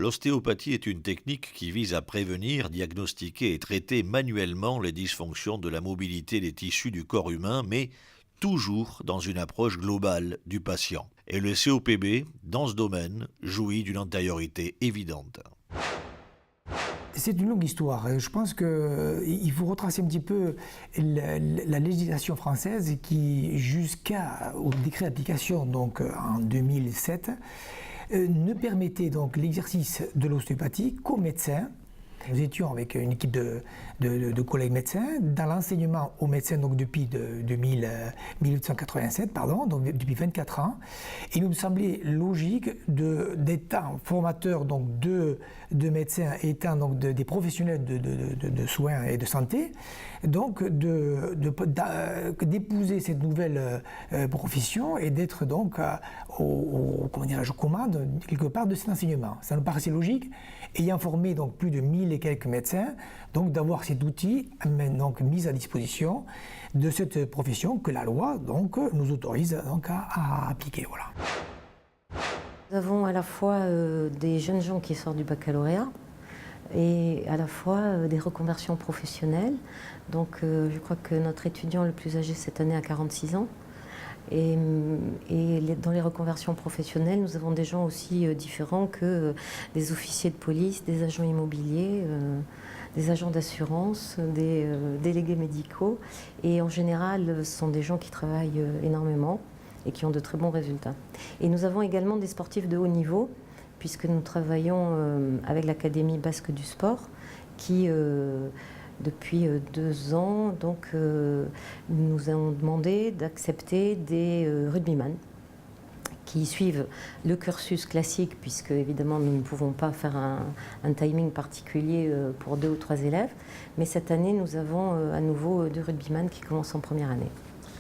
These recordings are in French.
L'ostéopathie est une technique qui vise à prévenir, diagnostiquer et traiter manuellement les dysfonctions de la mobilité des tissus du corps humain, mais toujours dans une approche globale du patient. Et le COPB, dans ce domaine, jouit d'une antériorité évidente. C'est une longue histoire. Je pense qu'il faut retracer un petit peu la législation française qui, jusqu'au décret d'application donc en 2007, ne permettait donc l'exercice de l'ostéopathie qu'aux médecins. Nous étions avec une équipe de collègues médecins dans l'enseignement aux médecins donc depuis 1887, donc depuis 24 ans. Et il nous semblait logique d'être formateur donc de médecins étant donc des professionnels de soins et de santé, donc d'épouser cette nouvelle profession et d'être donc aux commandes quelque part de cet enseignement. Ça nous paraissait logique, ayant formé donc plus de 1000 et quelques médecins, donc d'avoir cet outil donc mis à disposition de cette profession que la loi donc nous autorise donc à appliquer. Voilà. Nous avons à la fois des jeunes gens qui sortent du baccalauréat et à la fois des reconversions professionnelles. Donc je crois que notre étudiant le plus âgé cette année a 46 ans. Et dans les reconversions professionnelles, nous avons des gens aussi différents que des officiers de police, des agents immobiliers, des agents d'assurance, des délégués médicaux. Et en général, ce sont des gens qui travaillent énormément et qui ont de très bons résultats. Et nous avons également des sportifs de haut niveau, puisque nous travaillons avec l'Académie basque du sport, qui depuis 2 ans, donc, nous avons demandé d'accepter des rugbyman qui suivent le cursus classique, puisque évidemment nous ne pouvons pas faire un timing particulier pour 2 ou 3 élèves. Mais cette année, nous avons à nouveau 2 rugbyman qui commencent en première année.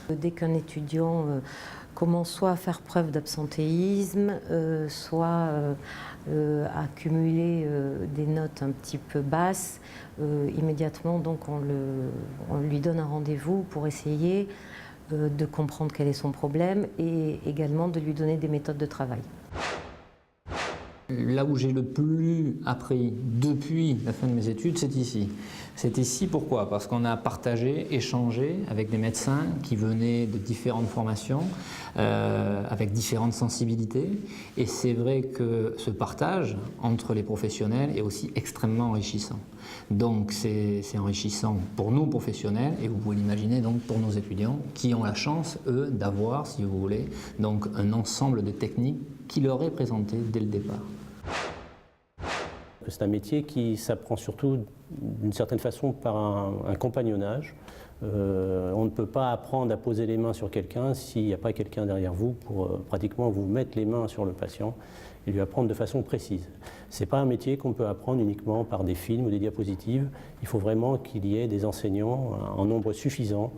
Dès qu'un étudiant commence soit à faire preuve d'absentéisme, soit à cumuler des notes un petit peu basses, immédiatement donc on lui donne un rendez-vous pour essayer de comprendre quel est son problème et également de lui donner des méthodes de travail. Là où j'ai le plus appris depuis la fin de mes études, c'est ici. C'est ici pourquoi? Parce qu'on a partagé, échangé avec des médecins qui venaient de différentes formations, avec différentes sensibilités. Et c'est vrai que ce partage entre les professionnels est aussi extrêmement enrichissant. Donc c'est enrichissant pour nous professionnels et vous pouvez l'imaginer donc pour nos étudiants qui ont la chance, eux, d'avoir, si vous voulez, donc un ensemble de techniques qui leur est présenté dès le départ. C'est un métier qui s'apprend surtout d'une certaine façon par un compagnonnage. On ne peut pas apprendre à poser les mains sur quelqu'un s'il n'y a pas quelqu'un derrière vous pour pratiquement vous mettre les mains sur le patient et lui apprendre de façon précise. Ce n'est pas un métier qu'on peut apprendre uniquement par des films ou des diapositives. Il faut vraiment qu'il y ait des enseignants en nombre suffisant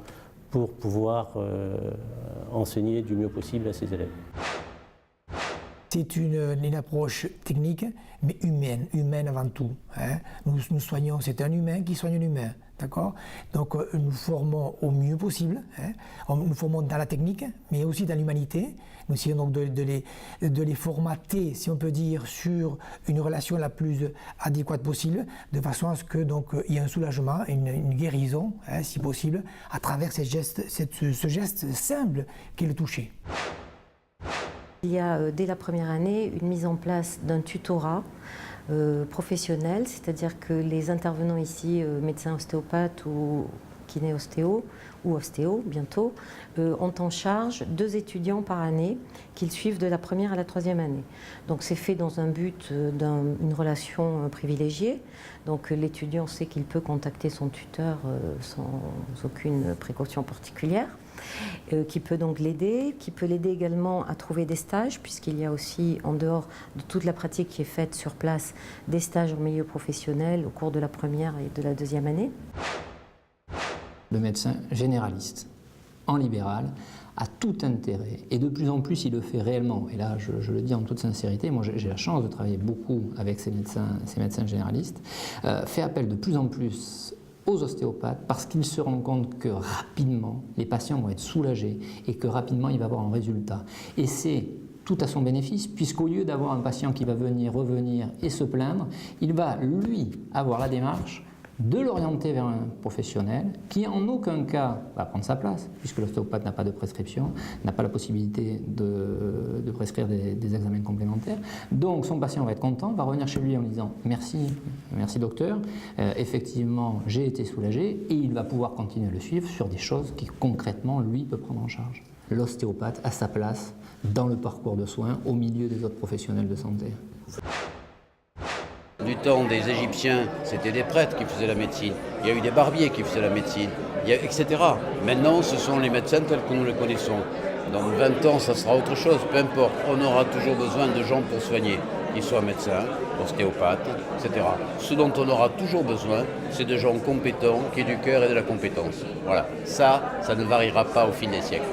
pour pouvoir enseigner du mieux possible à ses élèves. C'est une approche technique, mais humaine avant tout. Hein. Nous soignons, c'est un humain qui soigne un humain, d'accord? Donc nous formons au mieux possible, hein. Nous formons dans la technique, mais aussi dans l'humanité. Nous essayons donc de les formater, si on peut dire, sur une relation la plus adéquate possible, de façon à ce que donc il y ait un soulagement, une guérison, hein, si possible, à travers ce geste simple qu'est le toucher. Il y a dès la première année une mise en place d'un tutorat professionnel, c'est-à-dire que les intervenants ici, médecins ostéopathes ou kiné-ostéo, ou ostéo bientôt, ont en charge 2 étudiants par année qu'ils suivent de la première à la 3e année. Donc c'est fait dans un but d'une relation privilégiée. Donc l'étudiant sait qu'il peut contacter son tuteur sans aucune précaution particulière. Qui peut donc l'aider, qui peut l'aider également à trouver des stages, puisqu'il y a aussi, en dehors de toute la pratique qui est faite sur place, des stages en milieu professionnel au cours de la première et de la 2e année. Le médecin généraliste, en libéral, a tout intérêt, et de plus en plus il le fait réellement, et là je le dis en toute sincérité, moi j'ai la chance de travailler beaucoup avec ces médecins généralistes, fait appel de plus en plus aux ostéopathes parce qu'ils se rendent compte que rapidement les patients vont être soulagés et que rapidement il va y avoir un résultat. Et c'est tout à son bénéfice, puisqu'au lieu d'avoir un patient qui va venir, revenir et se plaindre, il va, lui, avoir la démarche de l'orienter vers un professionnel qui en aucun cas va prendre sa place, puisque l'ostéopathe n'a pas de prescription, n'a pas la possibilité de prescrire des examens complémentaires. Donc son patient va être content, va revenir chez lui en disant « merci docteur, effectivement j'ai été soulagé » et il va pouvoir continuer à le suivre sur des choses qui concrètement lui peut prendre en charge. L'ostéopathe a sa place dans le parcours de soins au milieu des autres professionnels de santé. Du temps des Égyptiens, c'était des prêtres qui faisaient la médecine. Il y a eu des barbiers qui faisaient la médecine, etc. Maintenant, ce sont les médecins tels que nous les connaissons. Dans 20 ans, ça sera autre chose, peu importe. On aura toujours besoin de gens pour soigner, qu'ils soient médecins, ostéopathes, etc. Ce dont on aura toujours besoin, c'est de gens compétents, qui aient du cœur et de la compétence. Voilà. Ça ne variera pas au fil des siècles.